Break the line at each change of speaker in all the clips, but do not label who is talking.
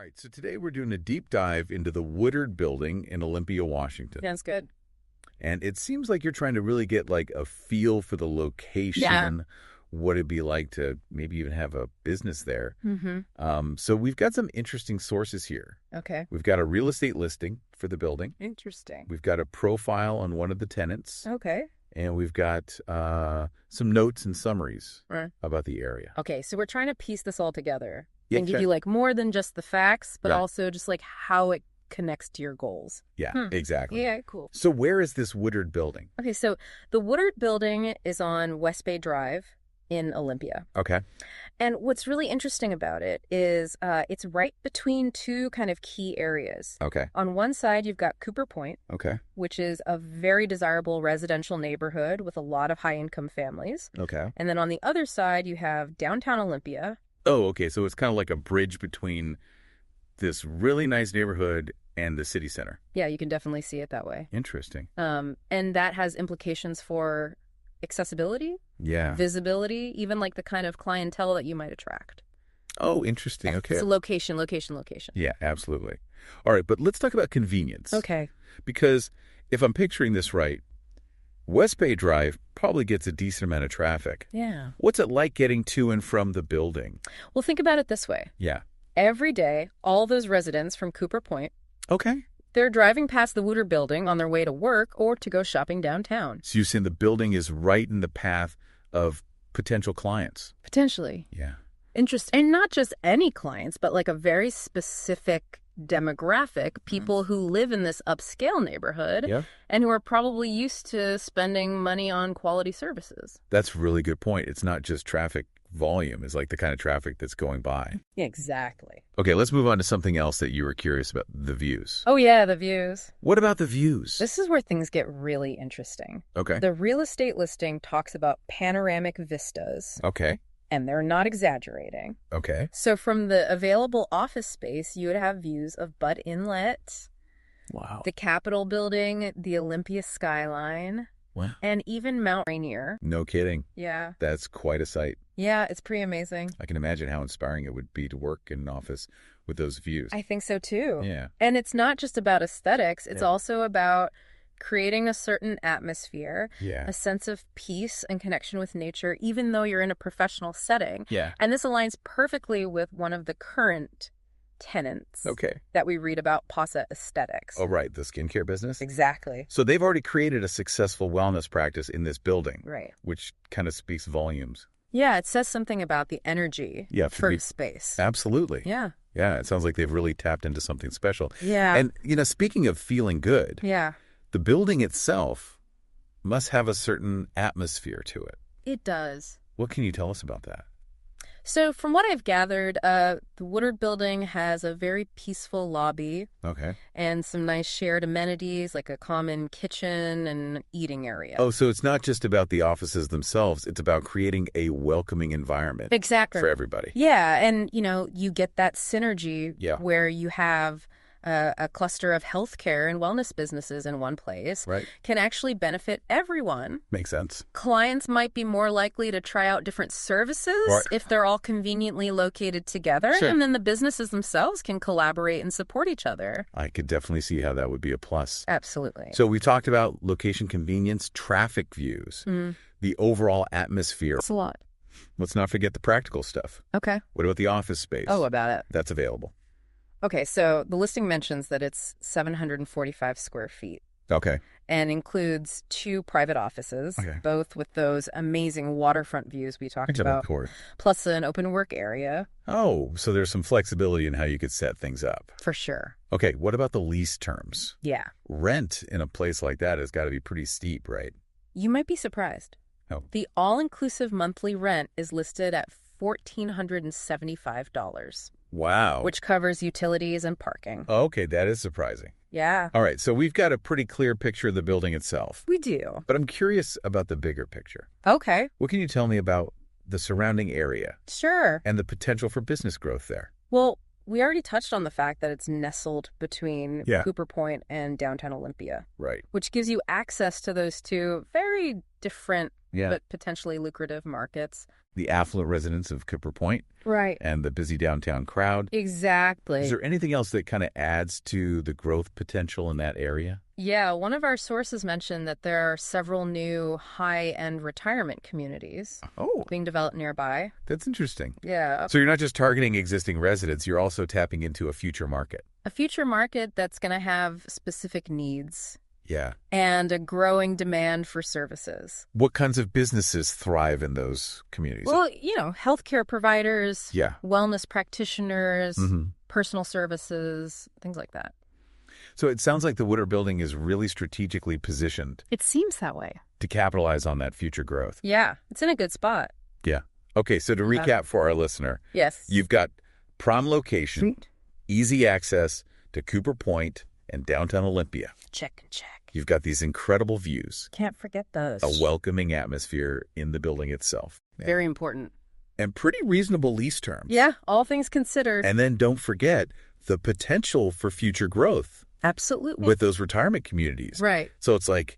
right, so today we're doing a deep dive into the Woodard building in Olympia, Washington.
Sounds good.
And it seems like you're trying to really get like a feel for the location, what it'd be like to maybe even have a business there. So we've got some interesting sources here.
Okay.
We've got a real estate listing for the building.
Interesting.
We've got a profile on one of the tenants.
Okay.
And we've got some notes and summaries about the area.
Okay, so we're trying to piece this all together
Yeah,
and give you like more than just the facts, but
Right.
also just like how it connects to your goals.
Yeah, exactly.
Yeah, cool.
So where is this Woodard building?
Okay, so the Woodard building is on West Bay Drive in Olympia.
Okay.
And what's really interesting about it is it's right between two kind of key areas.
Okay.
On one side, you've got Cooper Point,
Okay.
which is a very desirable residential neighborhood with a lot of high-income families.
Okay.
And then on the other side, you have downtown Olympia.
Oh, okay. So it's kind of like a bridge between this really nice neighborhood and the city center.
Yeah, you can definitely see it that way.
Interesting.
And that has implications for accessibility,
Yeah.
visibility, even like the kind of clientele that you might attract.
Oh, interesting. Okay.
So location.
Yeah, absolutely. All right, but let's talk about convenience.
Okay.
Because if I'm picturing this right, West Bay Drive probably gets a decent amount of traffic.
Yeah.
What's it like getting to and from the building?
Well, think about it this way.
Yeah.
Every day, all those residents from Cooper Point,
Okay.
they're driving past the Woodard building on their way to work or to go shopping downtown.
So you're saying the building is right in the path of potential clients.
Potentially.
Yeah.
Interesting. And not just any clients, but like a very specific demographic, people who live in this upscale neighborhood
Yeah.
and who are probably used to spending money on quality services.
That's a really good point. It's not just traffic volume. It's like the kind of traffic that's going by.
Yeah, exactly.
Okay, let's move on to something else that you were curious about, the views.
Oh, yeah, the views.
What about the views?
This is where things get really interesting.
Okay.
The real estate listing talks about panoramic vistas,
Okay.
and they're not exaggerating.
Okay.
So from the available office space, you would have views of Butt Inlet,
Wow.
the Capitol building, the Olympia skyline,
Wow.
and even Mount Rainier.
No kidding.
Yeah.
That's quite a sight.
Yeah, it's pretty amazing.
I can imagine how inspiring it would be to work in an office with those views.
I think so too.
Yeah.
And it's not just about aesthetics, it's
Yeah.
also about creating a certain atmosphere,
Yeah.
a sense of peace and connection with nature, even though you're in a professional setting.
Yeah.
And this aligns perfectly with one of the current tenants
Okay.
that we read about, Pasa Aesthetics.
Oh, right. The skincare business?
Exactly.
So they've already created a successful wellness practice in this building,
Right.
which kind of speaks volumes.
Yeah, it says something about the energy for the space.
Absolutely.
Yeah.
Yeah, it sounds like they've really tapped into something special.
Yeah.
And, speaking of feeling good,
Yeah.
the building itself must have a certain atmosphere to it.
It does.
What can you tell us about that?
So from what I've gathered, the Woodard building has a very peaceful lobby
Okay.
and some nice shared amenities like a common kitchen and eating area.
Oh, so it's not just about the offices themselves. It's about creating a welcoming environment
Exactly.
for everybody.
Yeah, and you get that synergy
Yeah.
where you have a cluster of healthcare and wellness businesses in one place
Right.
can actually benefit everyone.
Makes sense.
Clients might be more likely to try out different services
Right.
if they're all conveniently located together.
Sure.
And then the businesses themselves can collaborate and support each other.
I could definitely see how that would be a plus.
Absolutely.
So we've talked about location convenience, traffic views, the overall atmosphere.
That's a lot.
Let's not forget the practical stuff.
Okay.
What about the office space?
Oh, about it.
That's available.
Okay, so the listing mentions that it's 745 square feet
Okay.
and includes 2 private offices,
Okay.
both with those amazing waterfront views we talked about,
Court.
plus an open work area.
Oh, so there's some flexibility in how you could set things up.
For sure.
Okay, what about the lease terms?
Yeah.
Rent in a place like that has got to be pretty steep, right?
You might be surprised.
Oh.
The all-inclusive monthly rent is listed at $1,475,
Wow.
which covers utilities and parking.
Okay, that is surprising.
Yeah,
All right, so we've got a pretty clear picture of the building itself.
we do.
But I'm curious about the bigger picture.
Okay,
What can you tell me about the surrounding area
sure.
and the potential for business growth there?
Well, we already touched on the fact that it's nestled between
Yeah.
Cooper Point and downtown Olympia,
Right.
which gives you access to those two very different but potentially lucrative markets.
The affluent residents of Cooper Point.
Right.
And the busy downtown crowd.
Exactly.
Is there anything else that kind of adds to the growth potential in that area?
Yeah, one of our sources mentioned that there are several new high-end retirement communities being developed nearby.
That's interesting.
Yeah.
So you're not just targeting existing residents, you're also tapping into a future market.
A future market that's going to have specific needs.
Yeah.
And a growing demand for services.
What kinds of businesses thrive in those communities?
Well, healthcare providers, wellness practitioners, personal services, things like that.
So it sounds like the Woodard building is really strategically positioned.
It seems that way.
To capitalize on that future growth.
Yeah, it's in a good spot.
Yeah. Okay, so to recap for our listener.
Yes.
You've got prime location, easy access to Cooper Point and downtown Olympia.
Check.
You've got these incredible views.
Can't forget those.
A welcoming atmosphere in the building itself. Yeah.
Very important.
And pretty reasonable lease terms.
Yeah, all things considered.
And then don't forget the potential for future growth.
Absolutely.
With those retirement communities.
Right.
So it's like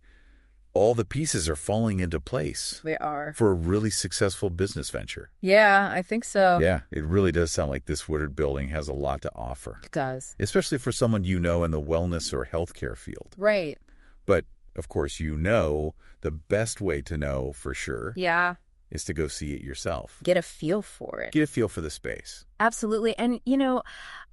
all the pieces are falling into place.
They are.
For a really successful business venture.
Yeah, I think so.
Yeah, it really does sound like this Woodard building has a lot to offer.
It does.
Especially for someone in the wellness or healthcare field.
Right.
But, of course, the best way to know for sure is to go see it yourself.
Get a feel for it.
Get a feel for the space.
Absolutely. And,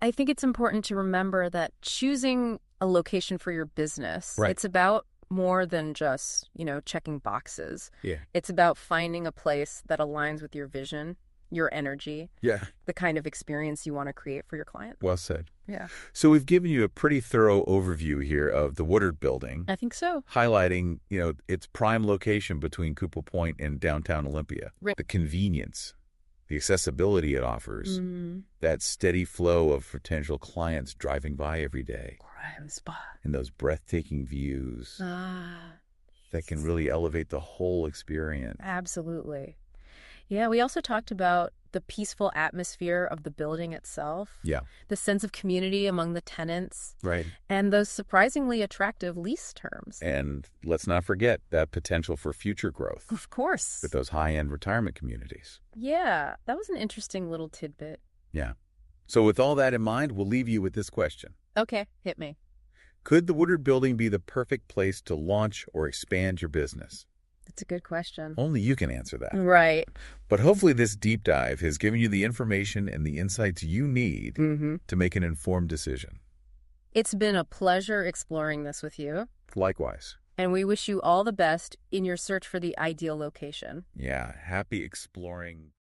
I think it's important to remember that choosing a location for your business, it's about more than just, checking boxes.
Yeah.
It's about finding a place that aligns with your vision, your energy, the kind of experience you want to create for your client.
Well said.
Yeah.
So we've given you a pretty thorough overview here of the Woodard building.
I think so.
Highlighting, its prime location between Cooper Point and downtown Olympia.
Right.
The convenience, the accessibility it offers, that steady flow of potential clients driving by every day. And those breathtaking views that can really elevate the whole experience.
Absolutely. Yeah, we also talked about the peaceful atmosphere of the building itself.
Yeah.
The sense of community among the tenants.
Right.
And those surprisingly attractive lease terms.
And let's not forget that potential for future growth.
Of course.
With those high-end retirement communities.
Yeah, that was an interesting little tidbit.
Yeah. So with all that in mind, we'll leave you with this question.
Okay, hit me.
Could the Woodard building be the perfect place to launch or expand your business?
That's a good question.
Only you can answer that.
Right.
But hopefully this deep dive has given you the information and the insights you need to make an informed decision.
It's been a pleasure exploring this with you.
Likewise.
And we wish you all the best in your search for the ideal location.
Yeah, happy exploring.